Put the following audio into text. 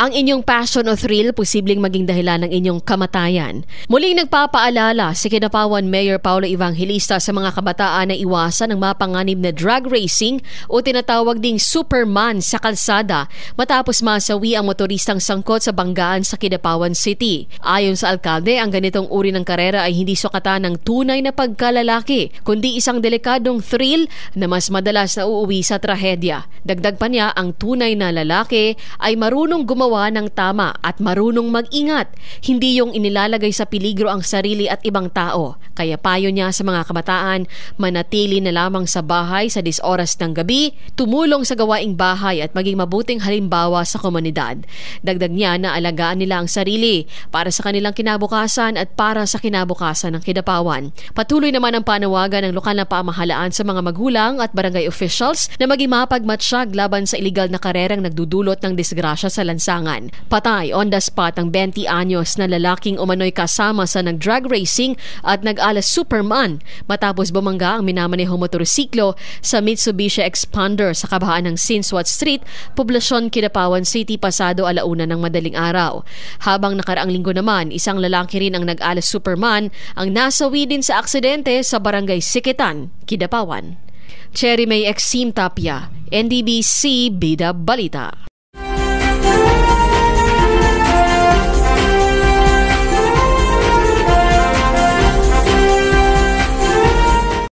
Ang inyong passion o thrill posibleng maging dahilan ng inyong kamatayan. Muling nagpapaalala si Kidapawan Mayor Paulo Evangelista sa mga kabataan na iwasan ang mapanganib na drag racing o tinatawag ding Superman sa kalsada matapos masawi ang motoristang sangkot sa banggaan sa Kidapawan City. Ayon sa alkalde, ang ganitong uri ng karera ay hindi sukatan ng tunay na pagkalalaki, kundi isang delikadong thrill na mas madalas na uuwi sa trahedya. Dagdag pa niya, ang tunay na lalaki ay marunong gumawa ng tama at marunong mag-ingat, hindi yung inilalagay sa peligro ang sarili at ibang tao. Kaya payo niya sa mga kabataan, manatili na lamang sa bahay sa 10 oras ng gabi, tumulong sa gawaing bahay at maging mabuting halimbawa sa komunidad. Dagdag niya na alagaan nila ang sarili para sa kanilang kinabukasan at para sa kinabukasan ng Kidapawan. Patuloy naman ang panawagan ng lokal na pamahalaan sa mga magulang at barangay officials na maging mapagmatsyag laban sa iligal na karerang nagdudulot ng disgrasya sa lansangan. Patay on the spot ang 20 anyos na lalaking umano'y kasama sa nag-drag racing at nag-alas Superman matapos bumangga ang minamanehong motorsiklo sa Mitsubishi Expander sa kabahaan ng Sinswat Street, Poblasyon, Kidapawan City pasado 1:00 ng madaling araw. Habang nakaraang linggo naman, isang lalaki rin ang nag-alas Superman ang nasawi din sa aksidente sa barangay Sikitan, Kidapawan. Cherry May Exim Tapia, NDBC Bida Balita.